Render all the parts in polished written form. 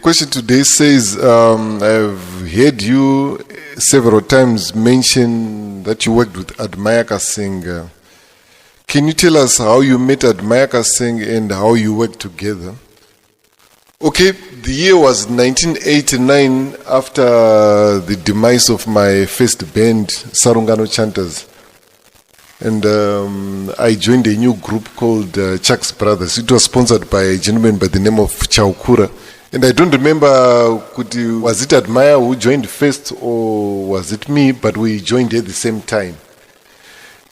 question today says, I've heard you several times mention that you worked with Admire Kasenga. Can you tell us how you met Admire Kasenga and how you worked together? Okay, the year was 1989 after the demise of my first band, Sarungano Chanters. And I joined a new group called Chuck's Brothers. It was sponsored by a gentleman by the name of Chaukura. And I don't remember, was it Admire who joined first or was it me, but we joined at the same time.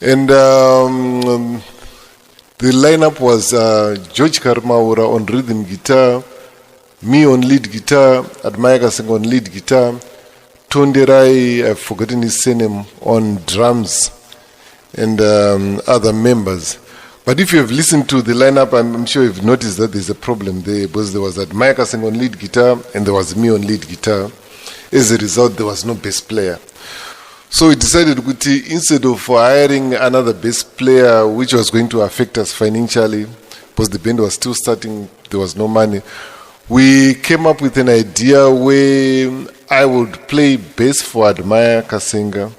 And the lineup was George Karmaura on rhythm guitar, me on lead guitar, Admire Kasenga on lead guitar, Tonderai, I've forgotten his surname, on drums, and other members. But if you have listened to the lineup, I'm sure you've noticed that there's a problem there, because there was Admire Kasenga on lead guitar and there was me on lead guitar. As a result, there was no bass player. So we decided, instead of hiring another bass player, which was going to affect us financially, because the band was still starting, there was no money, we came up with an idea where I would play bass for Admire Kasenga,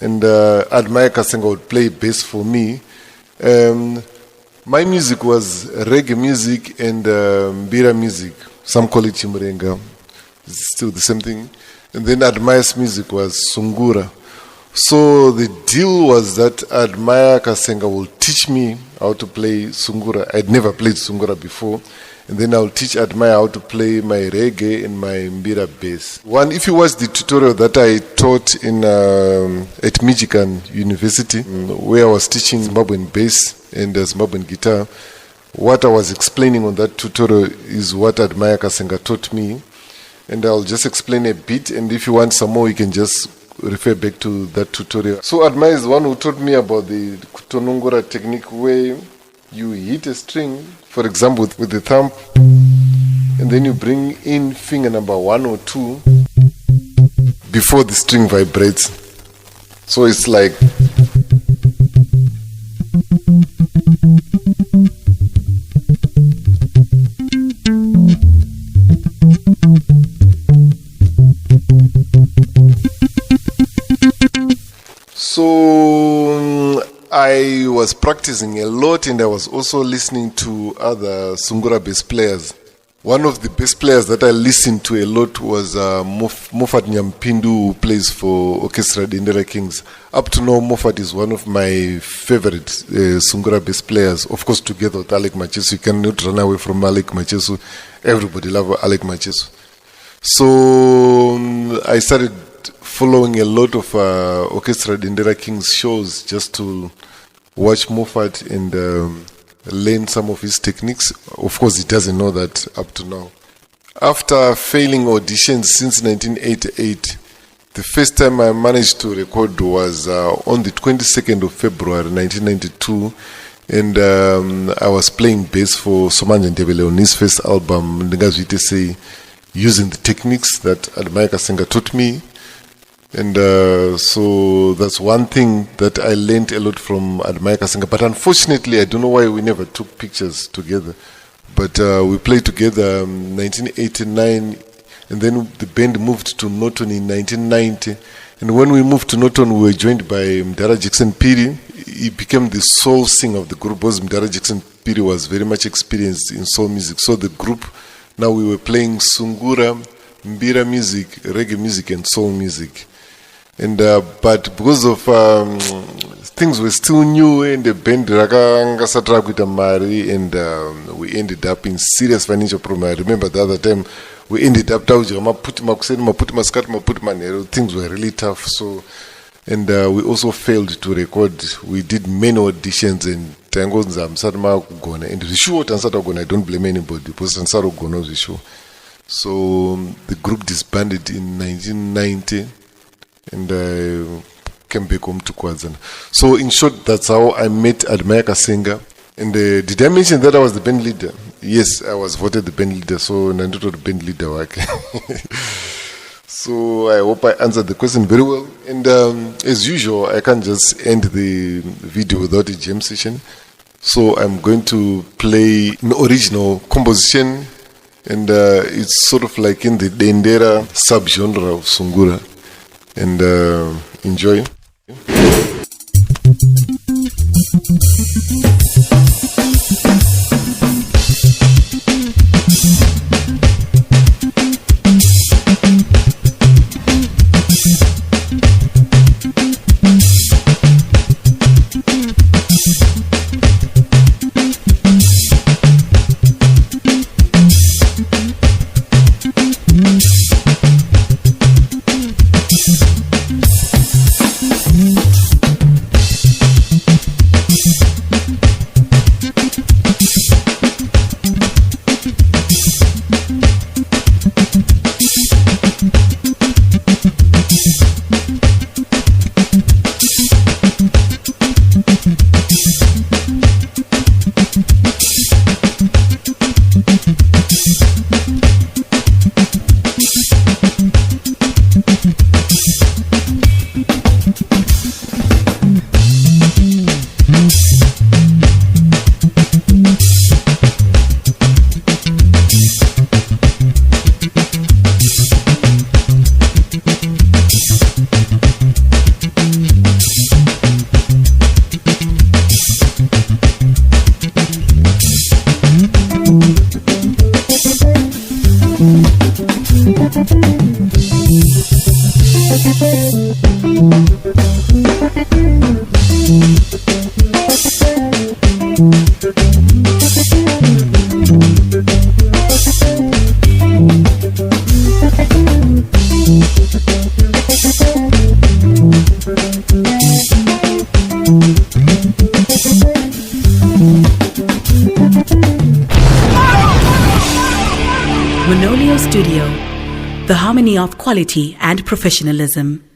and Admire Kasenga would play bass for me. My music was reggae music and mbira music. Some call it chimrenga. It's still the same thing. And then Admire's music was sungura. So the deal was that Admire Kasenga will teach me how to play sungura. I'd never played sungura before. And then I'll teach Admire how to play my reggae and my mbira bass. If you watch the tutorial that I taught at Michigan University, where I was teaching Zimbabwean bass and Zimbabwean guitar, what I was explaining on that tutorial is what Admire Kasenga taught me. And I'll just explain a bit, and if you want some more, you can just refer back to that tutorial. So Admire is the one who taught me about the Kutonongora technique, where you hit a string, for example, with the thumb, and then you bring in finger number 1 or 2 before the string vibrates. So it's like... So I was practicing a lot, and I was also listening to other Sungura bass players. One of the bass players that I listened to a lot was Moffat Nyampindu, who plays for Orchestra Dendera Kings. Up to now, Moffat is one of my favorite Sungura bass players. Of course, together with Alec Machesu. You cannot run away from Alec Machesu. Everybody loves Alec Machesu. So I started following a lot of Orchestra Dendera Kings shows just to watch Moffat and learn some of his techniques. Of course, he doesn't know that up to now. After failing auditions since 1988, the first time I managed to record was on the 22nd of February 1992, and I was playing bass for Somanje Ndebele on his first album, Ndingazwite, using the techniques that Admire Kasenga taught me. And so that's one thing that I learned a lot from Admire Kasenga. But unfortunately, I don't know why we never took pictures together. But we played together in 1989, and then the band moved to Norton in 1990. And when we moved to Norton, we were joined by Mdara Jackson Piri. He became the soul singer of the group, because Mdara Jackson Piri was very much experienced in soul music. So the group, now we were playing Sungura, Mbira music, reggae music, and soul music. And but because of things were still new, and the band rakasatra kuita mari, and we ended up in serious financial problem. I remember the other time we ended up things were really tough. So, and we also failed to record. We did many auditions, and and the show I don't blame anybody, because the show. So the group disbanded in 1990. And I came back home to Kwazana. So in short, that's how I met Admire Kasenga. And did I mention that I was the band leader? Yes, I was voted the band leader. So I the band leader work. So I hope I answered the question very well. And as usual, I can't just end the video without a jam session. So I'm going to play an original composition and it's sort of like in the Dendera subgenre of Sungura. And enjoy. Studio, the harmony of quality and professionalism.